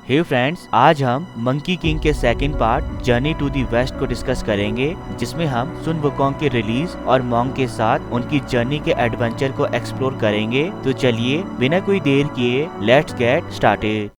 हे friends, आज हम monkey king के second part journey to the west को डिस्कस करेंगे, जिसमें हम सुन वुकोंग के रिलीज और मॉन्ग के साथ उनकी जर्नी के एडवेंचर को एक्सप्लोर करेंगे। तो चलिए बिना कोई देर किए let's get started.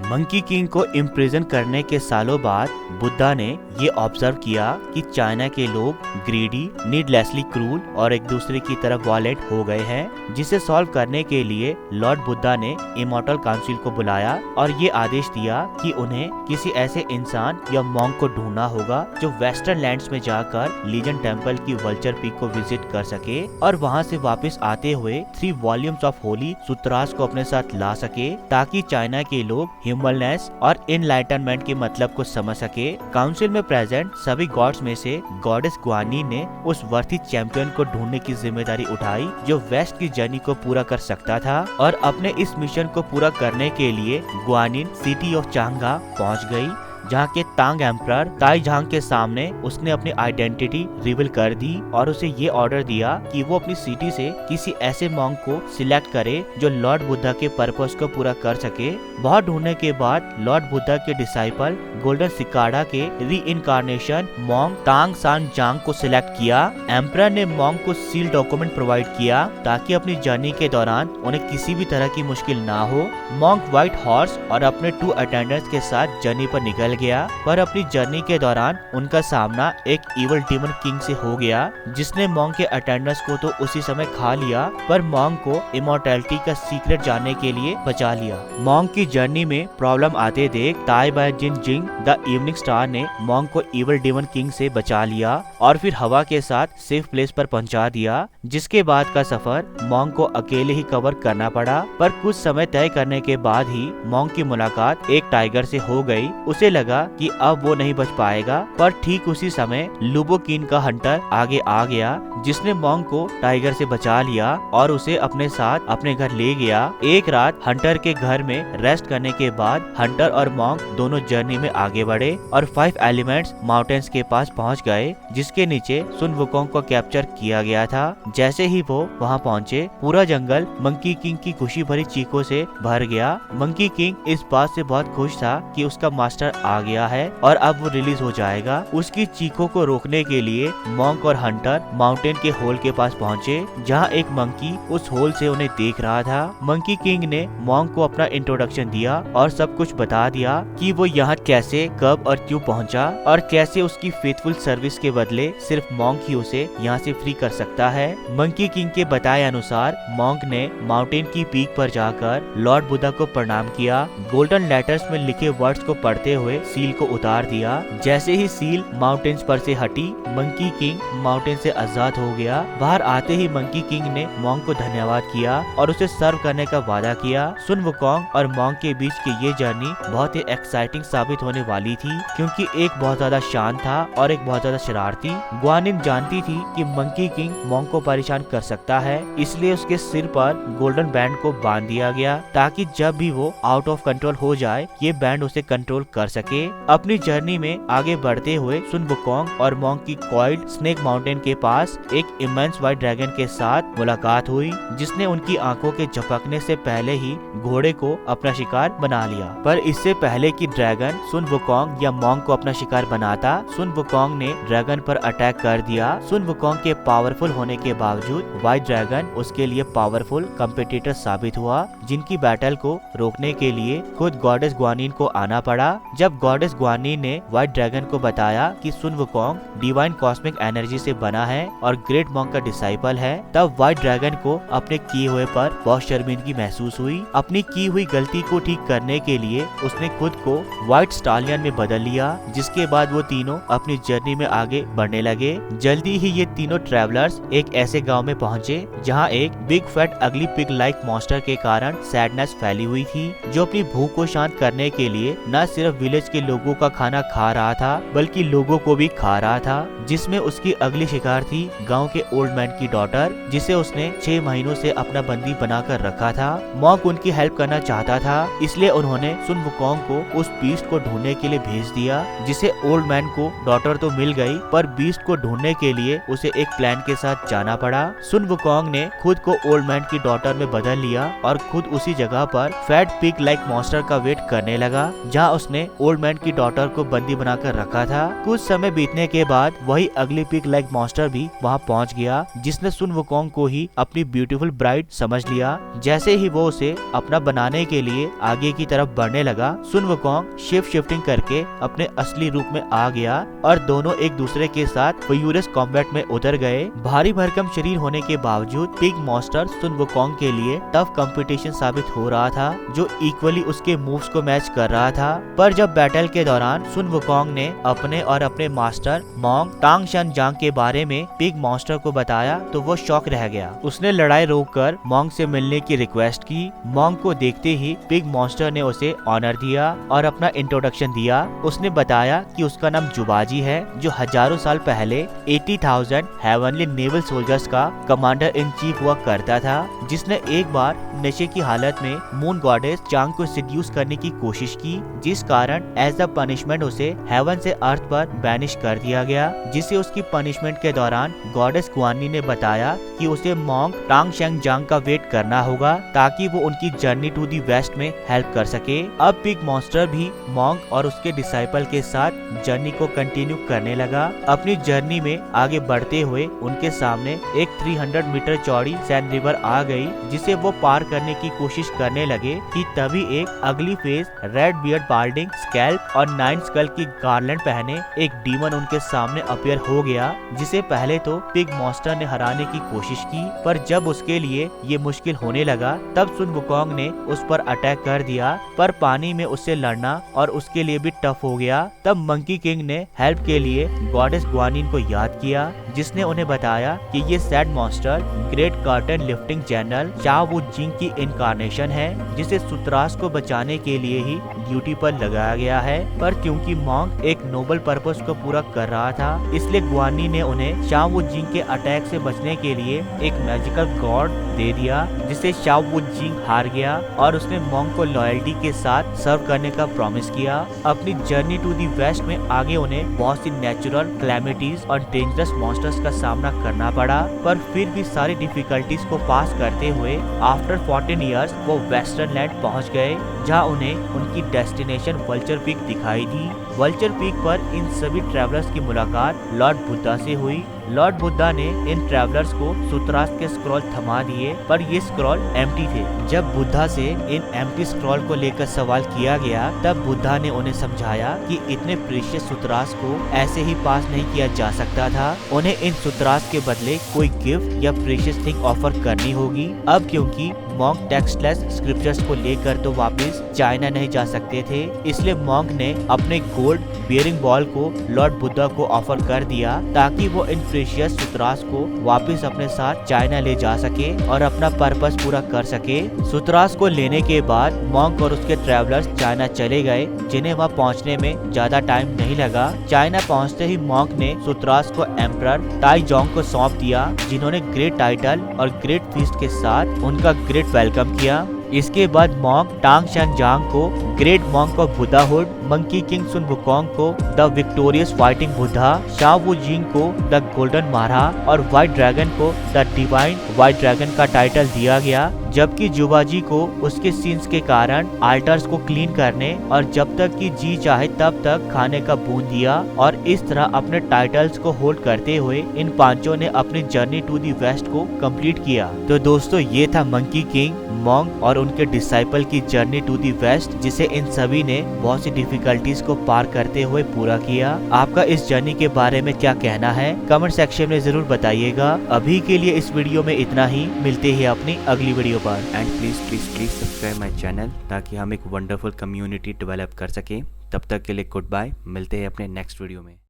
Monkey king को इम्प्रिजन करने के सालों बाद बुद्धा ने ये ऑब्जर्व किया कि चाइना के लोग ग्रीडी, नीडलेसली क्रूल और एक दूसरे की तरफ वायलेंट हो गए हैं, जिसे सॉल्व करने के लिए लॉर्ड बुद्धा ने इमॉर्टल काउंसिल को बुलाया और ये आदेश दिया कि उन्हें किसी ऐसे इंसान या मॉन्क को ढूंढना होगा जो वेस्टर्न लैंड्स में जाकर लीजन टेम्पल की वल्चर पीक को विजिट कर सके और वहाँ से वापस आते हुए 3 वॉल्यूम्स ऑफ होली सूत्रास को अपने साथ ला सके, ताकि चाइना के लोग ह्यूमननेस और इनलाइटनमेंट के मतलब को समझ सके। काउंसिल में प्रेजेंट सभी गॉड्स में से गॉडेस ग्वानिन ने उस वर्थी चैंपियन को ढूंढने की जिम्मेदारी उठाई जो वेस्ट की जर्नी को पूरा कर सकता था, और अपने इस मिशन को पूरा करने के लिए ग्वानिन सिटी ऑफ चांगा पहुंच गई, जहाँ के तांग एम्परर ताई झांग के सामने उसने अपनी आइडेंटिटी रिवील कर दी और उसे ये ऑर्डर दिया कि वो अपनी सिटी से किसी ऐसे मॉन्क को सिलेक्ट करे जो लॉर्ड बुद्धा के पर्पस को पूरा कर सके। बहुत ढूंढने के बाद लॉर्ड बुद्धा के डिसाइपल गोल्डन सिकाडा के रीइनकार्नेशन मॉन्क तांग सान जांग को सिलेक्ट किया। एम्परर ने मॉन्क को सील डॉक्यूमेंट प्रोवाइड किया ताकि अपनी जर्नी के दौरान उन्हें किसी भी तरह की मुश्किल ना हो। मॉन्क व्हाइट हॉर्स और अपने 2 अटेंडेंट्स के साथ जर्नी पर निकल गया, पर अपनी जर्नी के दौरान उनका सामना एक इवल डीमन किंग से हो गया, जिसने मॉन्क के अटेंडेंट्स को तो उसी समय खा लिया, पर मॉन्क को इमॉर्टैलिटी का सीक्रेट जानने के लिए बचा लिया। मॉन्क की जर्नी में प्रॉब्लम आते देख Tai Bai Jin Xing the evening star ने मॉन्क को इवल डीमन किंग से बचा लिया और फिर हवा के साथ सेफ प्लेस पर पहुंचा दिया, जिसके बाद का सफर मॉन्क को अकेले ही कवर करना पड़ा। पर कुछ समय तय करने के बाद ही मॉन्क की मुलाकात एक टाइगर से हो गई। उसे लगा कि अब वो नहीं बच पाएगा, पर ठीक उसी समय लुबोकिन का हंटर आगे आ गया, जिसने मॉन्क को टाइगर से बचा लिया और उसे अपने साथ अपने घर ले गया। एक रात हंटर के घर में रेस्ट करने के बाद हंटर और मॉन्क दोनों जर्नी में आगे बढ़े और 5 एलिमेंट्स माउंटेन्स के पास पहुंच गए, जिसके नीचे सुन वुकोंग को कैप्चर किया गया था। जैसे ही वो वहां पहुंचे, पूरा जंगल मंकी किंग की खुशी भरी चीखों से भर गया। मंकी किंग इस बात से बहुत खुश था कि उसका मास्टर आ गया है और अब वो रिलीज हो जाएगा। उसकी चीखों को रोकने के लिए मॉन्क और हंटर माउंटेन के होल के पास पहुंचे, जहां एक मंकी उस होल से उन्हें देख रहा था। मंकी किंग ने मॉन्क को अपना इंट्रोडक्शन दिया और सब कुछ बता दिया कि वो यहाँ कैसे, कब और क्यों पहुंचा और कैसे उसकी फेथफुल सर्विस के बदले सिर्फ मॉन्क ही उसे यहाँ से फ्री कर सकता है। मंकी किंग के बताए अनुसार मॉन्क ने माउंटेन की पीक पर जाकर लॉर्ड बुद्धा को प्रणाम किया, गोल्डन लेटर्स में लिखे वर्ड्स को पढ़ते हुए सील को उतार दिया। जैसे ही सील माउंटेन्स पर से हटी, मंकी किंग माउंटेन से आजाद हो गया। बाहर आते ही मंकी किंग ने मॉन्क को धन्यवाद किया और उसे सर्व करने का वादा किया। सुन वुकोंग और मॉन्क के बीच की ये जर्नी बहुत ही एक्साइटिंग साबित होने वाली थी, क्योंकि एक बहुत ज्यादा शांत था और एक बहुत ज्यादा शरारती। ग्वानिन जानती थी कि मंकी किंग मॉन्क को परेशान कर सकता है, इसलिए उसके सिर पर गोल्डन बैंड को बांध दिया गया, ताकि जब भी वो आउट ऑफ कंट्रोल हो जाए ये बैंड उसे कंट्रोल कर सके। अपनी जर्नी में आगे बढ़ते हुए सुन वुकोंग और मॉन्क की कॉइल्ड स्नेक माउंटेन के पास एक इमेंस व्हाइट ड्रैगन के साथ मुलाकात हुई, जिसने उनकी आंखों के झपकने से पहले ही घोड़े को अपना शिकार बना लिया। पर इससे पहले कि ड्रैगन सुन वुकोंग या मॉन्क को अपना शिकार बनाता, सुन वुकोंग ने ड्रैगन पर अटैक कर दिया। सुन वुकोंग के पावरफुल होने के बावजूद व्हाइट ड्रैगन उसके लिए पावरफुल कंपटीटर साबित हुआ, जिनकी बैटल को रोकने के लिए खुद गॉडेस ग्वानिन को आना पड़ा। जब गॉडेस ग्वानिन ने व्हाइट ड्रैगन को बताया कि सुन वुकोंग डिवाइन कॉस्मिक एनर्जी से बना है और ग्रेट मॉन्क का डिसाइपल है, तब व्हाइट ड्रैगन को अपने किए हुए पर बहुत शर्मिंदगी महसूस हुई। अपनी की हुई गलती को ठीक करने के लिए उसने खुद को व्हाइट स्टालियन में बदल लिया, जिसके बाद वो तीनों अपनी जर्नी में आगे बढ़ने लगे। जल्दी ही ये तीनों ट्रैवलर्स एक ऐसे गांव में पहुंचे जहां एक बिग फैट अगली पिग लाइक मॉन्स्टर के कारण सैडनेस फैली हुई थी, जो अपनी भूख को शांत करने के लिए न सिर्फ विलेज विलेज के लोगों का खाना खा रहा था बल्कि लोगों को भी खा रहा था, जिसमें उसकी अगली शिकार थी गांव के ओल्ड मैन की डॉटर, जिसे उसने 6 महीनों से अपना बंदी बनाकर रखा था। मॉन्क उनकी हेल्प करना चाहता था, इसलिए उन्होंने सुन वुकोंग को उस बीस्ट को ढूंढने के लिए भेज दिया। जिसे ओल्ड मैन को डॉटर तो मिल गई, पर बीस्ट को ढूंढने के लिए उसे एक प्लान के साथ जाना पड़ा। सुन वुकोंग ने खुद को ओल्ड मैन की डॉटर में बदल लिया और खुद उसी जगह पर फैट पिग लाइक मॉन्स्टर का वेट करने लगा, जहाँ उसने ओल्ड मैन की डॉटर को बंदी बनाकर रखा था। कुछ समय बीतने के बाद वही अगली पिग लाइक मॉन्स्टर भी वहाँ पहुँच गया, जिसने सुन वुकोंग को ही अपनी ब्यूटीफुल ब्राइड समझ लिया। जैसे ही वो उसे अपना बनाने के लिए आगे की तरफ बढ़ने लगा, सुन वुकोंग शेप शिफ्टिंग करके अपने असली रूप में आ गया और दोनों एक दूसरे के साथ फ्यूरियस कॉम्बैट में उतर गए। भारी भरकम शरीर होने के बावजूद पिग मॉन्स्टर सुन वुकोंग के लिए टफ कंपटीशन साबित हो रहा था, जो इक्वली उसके मूव्स को मैच कर रहा था। पर जब बैटल के दौरान सुन वुकोंग ने अपने और अपने मास्टर मोंग टांगशनजांग के बारे में पिग मॉन्स्टर को बताया तो वो शॉक रह गया। उसने लड़ाई रोककर मोंग से मिलने की रिक्वेस्ट की। मोंग को देखते ही पिग मॉन्स्टर ने उसे ऑनर दिया और अपना इंट्रोडक्शन दिया। उसने बताया कि उसका नाम जुबाजी है, जो हजारों साल पहले 80,000 हेवनली नेवल सोल्जर्स का कमांडर इन चीफ हुआ करता था, जिसने एक बार नशे की हालत में मून गॉडेस चांग को सिड्यूस करने की कोशिश की, जिस कारण एज अ पनिशमेंट उसे हेवन से अर्थ पर बैनिश कर दिया गया। जिसे उसकी पनिशमेंट के दौरान गॉडेस गुआनी ने बताया कि उसे मोंग टांगशनजांग का वेट करना होगा ताकि वो उनकी जर्नी टू दी वेस्ट में हेल्प कर सके। अब पिग मॉन्स्टर भी मोंग और उसके डिसाइपल के साथ जर्नी को कंटिन्यू करने लगा। अपनी जर्नी में आगे बढ़ते हुए उनके सामने एक 300 मीटर चौड़ी सैंड रिवर आ गई, जिसे वो पार करने की कोशिश करने लगे कि तभी एक अगली face red beard balding scalp और 9 स्कल की गार्लैंड पहने एक डीमन उनके सामने अपीयर हो गया, जिसे पहले तो पिग मॉन्स्टर ने हराने की कोशिश की, पर जब उसके लिए ये मुश्किल होने लगा तब सुन वुकोंग ने उस पर अटैक कर दिया। पर पानी में उससे लड़ना और उसके लिए भी टफ हो गया। तब मंकी किंग ने हेल्प के लिए गॉडेस गुआनिन को याद किया, जिसने उन्हें बताया कि ये sad monster great curtain lifting general चाओ वू जिंग की इनकारनेशन है, जिसे सुतरास को बचाने के लिए ही ड्यूटी पर लगाया गया है। पर क्योंकि मोंग एक नोबल पर्पस को पूरा कर रहा था, इसलिए गुआनी ने उन्हें चाओ वू जिंग के अटैक से बचने के लिए एक मैजिकल गॉड दे दिया, जिससे चाओ वू जिंग हार गया और उसने मोंग को लॉयल्टी के साथ सर्व करने का प्रॉमिस किया। अपनी जर्नी टू दी वेस्ट में आगे उन्हें बहुत सी नेचुरल क्लैमिटीज और डेंजरस मॉन्स्टर्स का सामना करना पड़ा, पर फिर भी सारी डिफिकल्टीज को पास करते हुए आफ्टर 14 इयर्स वो वेस्टर्न लैंड पहुंच गए, जहां उन्हें उनकी डेस्टिनेशन वल्चर पीक दिखाई दी। वल्चर पीक पर इन सभी ट्रैवलर्स की मुलाकात लॉर्ड बुद्धा से हुई। लॉर्ड बुद्धा ने इन ट्रैवलर्स को सुतरास के स्क्रॉल थमा दिए, पर ये स्क्रॉल एम्प्टी थे। जब बुद्धा से इन एम्प्टी स्क्रॉल को लेकर सवाल किया गया, तब बुद्धा ने उन्हें समझाया कि इतने प्रीशियस सुतरास को ऐसे ही पास नहीं किया जा सकता था। उन्हें इन सुतरास के बदले कोई गिफ्ट या प्रीशियस थिंग ऑफर करनी होगी। अब क्योंकि मोंग टेक्स्टलेस स्क्रिप्चर्स को लेकर तो वापस चाइना नहीं जा सकते थे, इसलिए मोंग ने अपने गोल्ड बियरिंग बॉल को लॉर्ड बुद्धा को ऑफर कर दिया ताकि वो इन प्रीशियस सुतरास को वापस अपने साथ चाइना ले जा सके और अपना पर्पस पूरा कर सके। सुतरास को लेने के बाद मोंग और उसके ट्रैवलर्स चाइना चले गए, जिन्हें वहां पहुंचने में ज्यादा टाइम नहीं लगा। चाइना पहुंचते ही मोंग ने सुतरास को एम्परर ताइजोंग को सौंप दिया, जिन्होंने ग्रेट टाइटल और ग्रेट फीस्ट के साथ उनका ग्रेट वेलकम किया। इसके बाद मोंग टांगशनजांग को great monk of Buddhahood, monkey king Sun Wukong को the victorious fighting Buddha, Chao Wu Jing को द गोल्डन मारा और व्हाइट ड्रैगन को द डिवाइन व्हाइट ड्रैगन का टाइटल दिया गया। जबकि जुबाजी को उसके सीन्स के कारण आल्टर्स को क्लीन करने और जब तक की जी चाहे तब तक खाने का बूंद दिया, और इस तरह अपने टाइटल्स को होल्ड करते हुए इन पांचों ने अपनी जर्नी टू दी वेस्ट को कंप्लीट किया। तो दोस्तों, ये था मंकी किंग, मोंग और उनके डिसाइपल की जर्नी टू दी वेस्ट, जिसे इन सभी ने बहुत सी डिफिकल्टीज को पार करते हुए पूरा किया। आपका इस जर्नी के बारे में क्या कहना है, कमेंट सेक्शन में जरूर बताइएगा। अभी के लिए इस वीडियो में इतना ही, मिलते हैं अपनी अगली वीडियो पर। And please subscribe my channel ताकि हम एक वंडरफुल कम्युनिटी डेवलप कर सके। तब तक के लिए गुड बाय, मिलते हैं अपने नेक्स्ट वीडियो में।